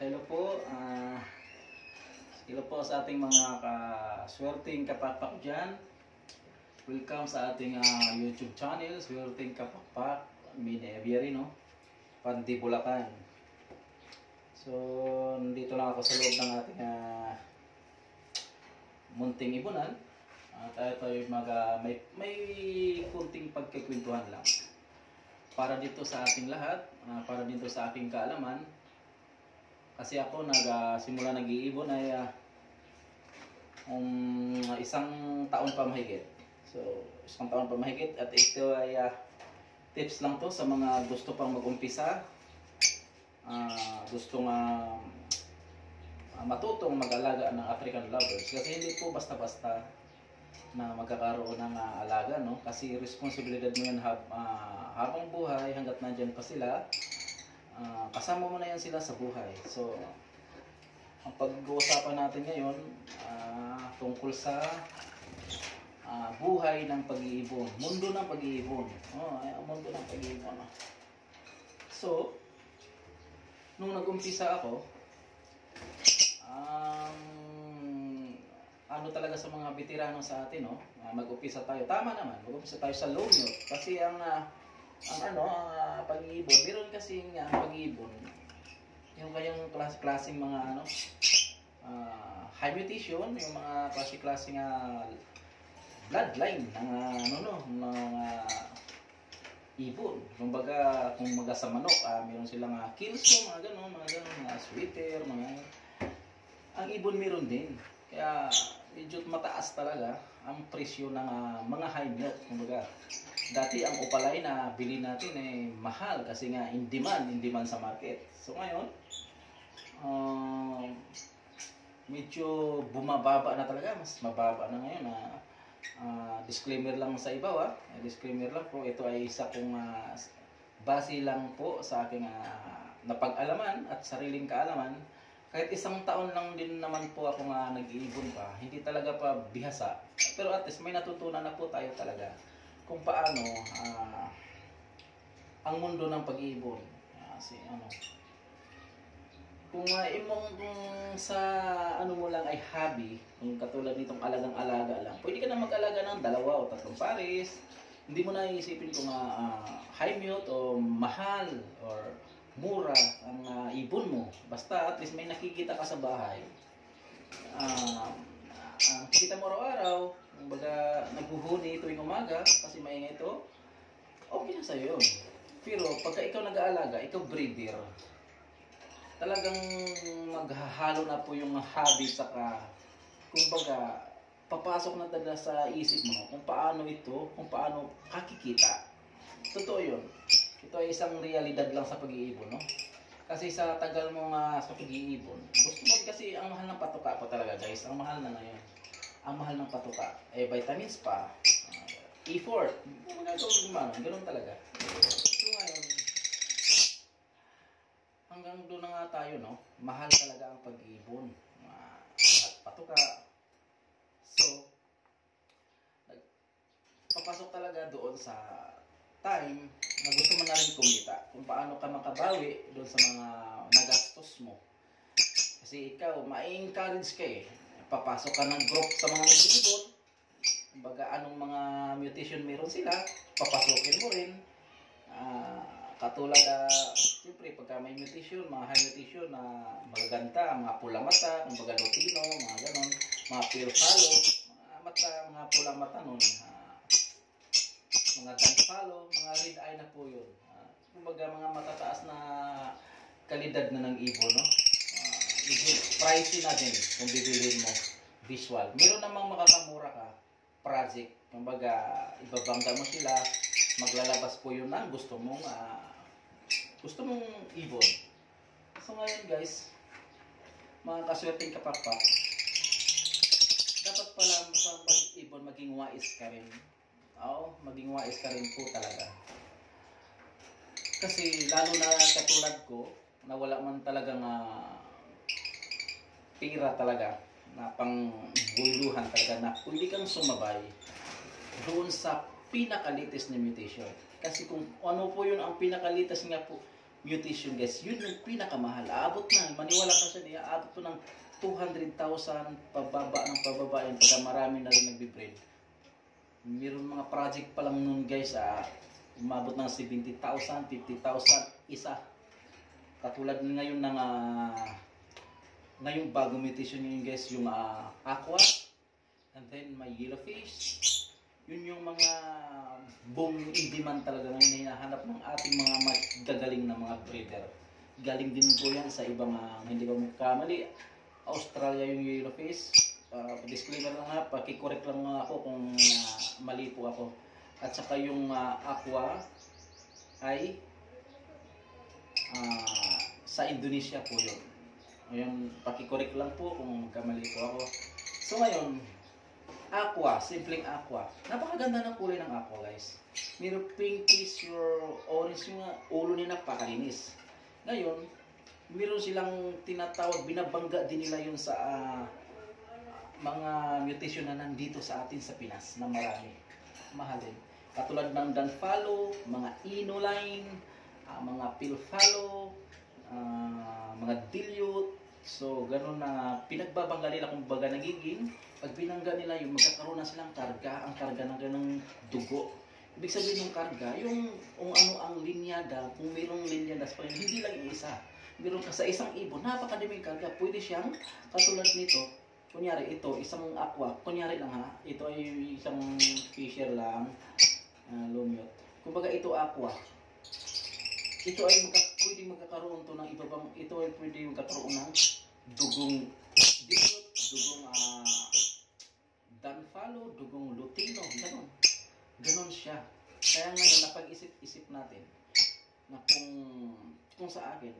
Hello po. Hello po sa ating mga kaswerteng kapakpak dyan. Welcome sa ating YouTube channel, Swerteng Kapakpak, Mini Aviary, no? Panti Bulacan. So, nandito lang ako sa loob ng ating munting ibunan. Tayo may kunting pagkikwentuhan lang. Para dito sa ating lahat, para dito sa aking kaalaman. Kasi ako simula nag-iibon ay isang taon pa mahigit. So, isang taon pa mahigit at ito ay tips lang to sa mga gusto pang mag-umpisa. Gustong matutong mag-alaga ng African lovers. Kasi hindi po basta-basta na magkakaroon ng alaga, no? Kasi responsibilidad mo yan habang buhay hanggat nandyan pa sila. Kasama mo na yan sila sa buhay. So, ang pag-uusapan natin ngayon tungkol sa buhay ng pag-iibon, mundo ng pag-iibon. Mundo ng pag-iibon. So, nung nag-umpisa ako, ano talaga sa mga veterano sa atin, no? Mag-umpisa tayo. Tama naman, mag-umpisa tayo sa low note. Kasi ang pag-iibon, meron kasi pag-iibon, yung kayang klaseng mga high mutation, yung mga klaseng bloodline ng ibon. Kumbaga, kung sa manok, meron silang kilso, mga ganon, mga sweater, ang ibon meron din. Kaya medyo mataas talaga ang presyo ng mga high milk. Kumbaga, dati ang upalay na bili natin ay mahal kasi nga in demand sa market. So ngayon, medyo bumababa na talaga, mas mababa na ngayon. Disclaimer lang sa iba, disclaimer lang po, ito ay isa kong base lang po sa aking napag-alaman at sariling kaalaman. Kahit isang taon lang din naman po ako nag-iibon pa, hindi talaga pa bihasa. Pero at least may natutunan na po tayo talaga kung paano ang mundo ng pag-iibon. Kung sa mo lang ay hobby, kung katulad nitong alagang-alaga lang, pwede ka na mag-alaga ng 2 o 3 pares. Hindi mo na iisipin kung high milk o mahal or mura ang ibon mo. Basta at least may nakikita ka sa bahay. Kita mo araw-araw, kumbaga naghuhuni tuwing umaga kasi maingay ito, okay na sa'yo yun. Pero pagka ikaw nag-aalaga, ikaw breeder, talagang maghahalo na po yung hobby saka, kumbaga, papasok na talaga sa isip mo kung paano kakikita. Totoo yun. Ito ay isang realidad lang sa pag-iibon, no? Kasi sa tagal mo sa pag-iibon, gusto mo kasi ang mahal ng patuka pa talaga, guys. Ang mahal na ngayon. Ang mahal ng patuka. Vitamins pa. Effort. Ganun talaga. So ngayon, hanggang doon na nga tayo, no? Mahal talaga ang pag-iibon. Patuka. So, papasok talaga doon sa time na gusto mo na rin kumita. Kung paano ka makabawi doon sa mga nagastos mo. Kasi ikaw, ma-encourage ka Papasok ka ng group sa mga nag-iibon. Kumbaga, anong mga mutation meron sila, papasokin mo rin. Katulad, siyempre, pagka may mutation, mga high mutation na magaganda, mga pula mata, kumbaga Lutino, mga ganon, mga pale follow, mga pula mata nun, mga tan follow, mga red eye na po yun. Kumbaga, mga matataas na kalidad na ng ibon, no? Pricey na din kung bibilhin mo visual. Meron namang makakamura ka project, kumbaga ibabangga mo sila, maglalabas po yun ng gusto mong ibon. So ngayon, guys, mga kaswerteng kapakpak, dapat pala sa pag-ibon maging wais ka rin. Maging wais ka rin po talaga. Kasi lalo na katulad ko, na wala man talagang pira talaga na pang buluhan talaga na pwede kang sumabay doon sa pinakalitis na mutation. Kasi kung ano po yun ang pinakalitis nga po mutation guys, yun yung pinakamahal. Aabot na, maniwala ka siya niya, aabot to ng 200,000 pababa ng pababa yun pagka marami na rin nagbe-breed. Meron mga project pa lang nun guys, umabot ng 70,000, 50,000 isa. Katulad ngayon ng ngayong bago mutation yun guys, yung aqua, and then may yellowfish. Yun yung mga boom in demand talaga ngayon na hinahanap ng ating mga gagaling na mga breeder. Galing din po yan sa ibang hindi ko magkamali. Australia yung yellowfish. Disclaimer lang ha, pakicorrect lang ako kung mali po ako. At saka yung aqua ay sa Indonesia po yun. Ngayon, pakicorrect lang po kung magkamali po ako. So ngayon, aqua, simpleng aqua. Napakaganda ng kulay ng aqua guys. Meron pinkish or orange yung ulo nila, napakalinis. Ngayon, meron silang tinatawag, binabangga din nila yun sa mga mutation na nandito sa atin sa Pinas na marami. Mahalin. Katulad ng Dunfalo, mga Inoline, mga Pilfalo, mga Dilute. So, gano'n na pinagbabangga nila kung baga nagiging pag binangga nila yung magkakaroon na silang karga, ang karga ng ganong dugo. Ibig sabihin ng karga, yung kung ano ang linyada, kung mayroong linyada sa pagkain, hindi lang isa. Meron ka sa isang ibon, napakadaming karga. Pwede siyang katulad nito, kunyari ito, isang aqua, kunyari lang ha, ito ay isang fisher lang, lumyot. Kumbaga ito aqua, ito ay pwede magkakaroon to ng iba bang, ito ay pwede magkakaroon ng dugong dilute, dugong Dunfalo, dugong Lutino, ganon. Ganon siya. Kaya ngayon napag-isip-isip natin na kung sa akin,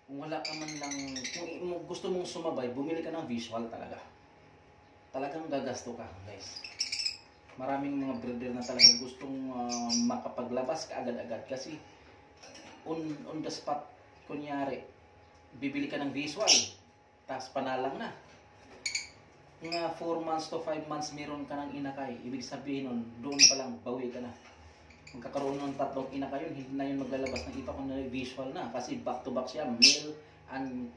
kung wala ka man lang, kung gusto mong sumabay, bumili ka ng visual talaga. Talagang gagasto ka guys. Maraming mga breeder na talagang gustong makapaglabas ka agad-agad kasi on the spot, kunyari, bibili ka ng visual, tapos panalang na. Nga 4 months to 5 months meron ka ng inakay. Ibig sabihin nun, doon pa lang, bawi ka na. Magkakaroon ng 3 inakay yun, hindi na yun maglalabas ng iba kung visual na. Kasi back to back siya, male and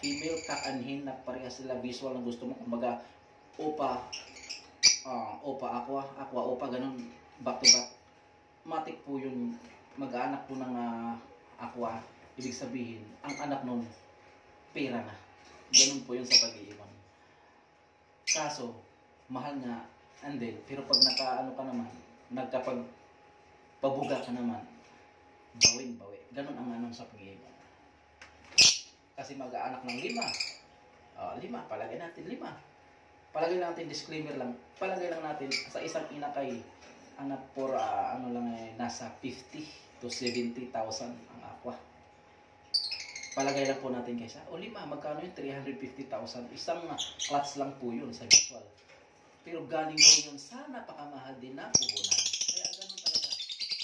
female, cock and hen, na parehas sila visual na gusto mo. Kumbaga, opa, aqua, opa, ganun, back to back. Matik po yun, mag-aanak po ng aqua. Ibig sabihin, ang anak nun, pera na. Ganun po yun sa pag-iiwan. Kaso, mahal nga, and then, pero pag nakaano ka naman, nagkapagpabuga ka naman, bawi. Ganun ang anong sa pag-iiwan. Kasi mag-aanak ng 5. 5, palagay natin 5. Palagay natin, disclaimer lang, palagay lang natin, sa isang inakay, anak por, nasa 50 to 70,000 ang aqua. Palagay lang po natin kaysa, 5, magkano yun? 350,000. Isang clutch lang po yun sa visual. Pero galing po yun sa napakamahal din na puhunan. Kaya ganun talaga.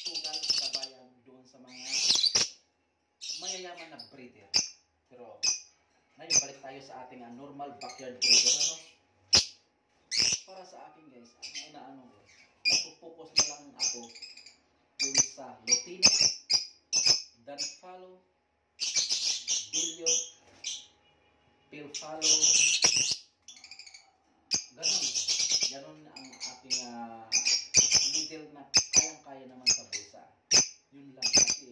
Sugal sa kabayan doon sa mga mayayaman na breeder. Pero, ngayon balik tayo sa ating normal backyard breeder. Para sa akin guys, nagpo-focus na lang ako doon sa Lutino, Dunfalo, Dilute, Pilfalo, ganon ang ating middle na kayang-kaya naman sa bulsa. Yun lang kasi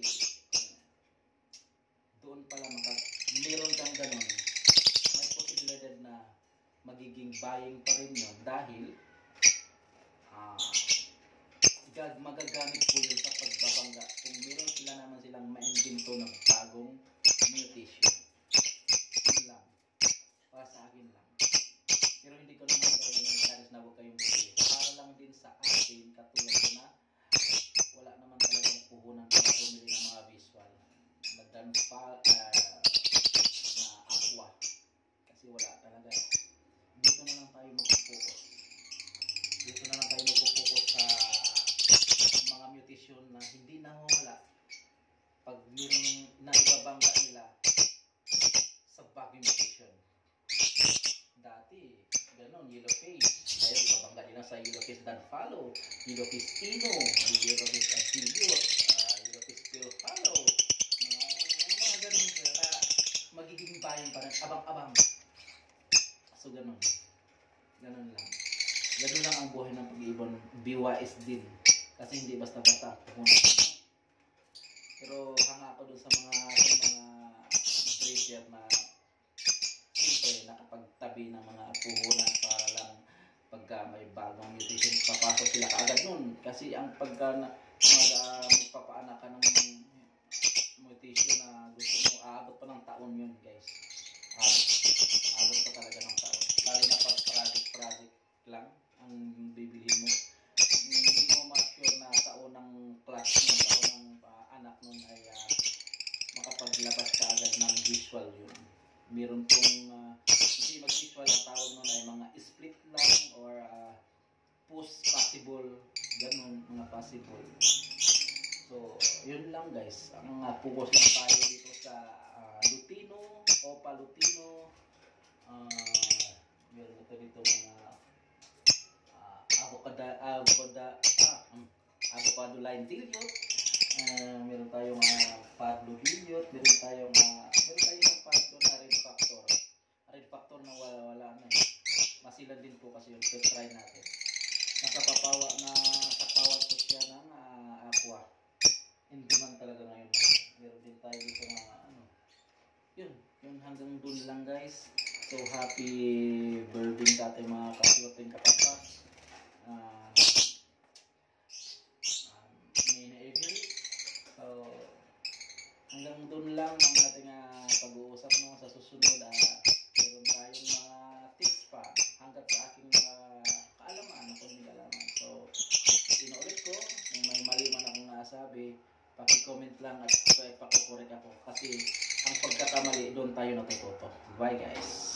doon pala meron kang ganon, may posibilidad na magiging buying pa rin yun dahil magagamit po yun sa pagbabangga kung meron sila naman silang ma-invento ng bagong mutation. Yun lang. Para sa akin lang. Pero hindi ko naman kayo ng na huwag kayong bumili. Para lang din sa atin, katulad ko na wala naman talagang puhunan para bumili ng mga visual. Magdan pa na aqua. Kasi wala talaga. Dito na lang tayo mag-focus. Dito na lang tayo mag-focus sa mga mutation na hindi nawawala pag mayroong naibabangga nila sa bagong mutation. Dati, gano'n, yellowfish. Kaya ibabangga nila sa yellowfish Dunfalo, yellowfish Ino, yellowfish Dilute, yellowfish Pilfalo, tayong parang abang-abang. So, ganun. Ganun lang. Ganun lang ang buhay ng pag-iibon. BYS din. Kasi hindi basta-basta pumunta. Pero hanga ako dun sa mga breeder na siyempre nakapagtabi ng mga puhunan para lang pagka may bagong mutation, papasok sila kaagad nun. Kasi ang pagka magpapaanak ka ng mutation na gusto mo, aabot pa ng taon yun, guys. Aabot pa talaga ng taon. Lalo na pag project lang ang bibilihin mo. Hindi mo ma-sure na taonang clutch ng taonang anak nun ay makapaglabas ka agad ng visual yun. Meron pong hindi mag-visual, ang tawag nun ay mga split lang or post possible, ganun, mga possible. So, yun lang guys. Ang focus lang tayo dito sa Lutino, Opa Lutino. Meron ito dito mga avocado line dilute. Meron tayong Pablo dilute. Meron tayong isang Pablo na red factor. Red factor na wala na eh. Masilan din po kasi yun. So, try natin. Nakapapawa ko siya ng aqua. In demand talaga ngayon. Meron din tayo dito na yun hanggang dun lang guys. So happy birthday dati mga kasiwating kapapas. May na-April. So hanggang dun lang ang ating pag-uusap no. Sa susunod meron tayong mga tips pa hanggat sa aking kaalaman, kung may kaalaman. So inuulit ko, kung may mali man akong nasabi, paki-comment lang at pakukorek ako kasi ang pagkakamali doon tayo natututo. Bye guys.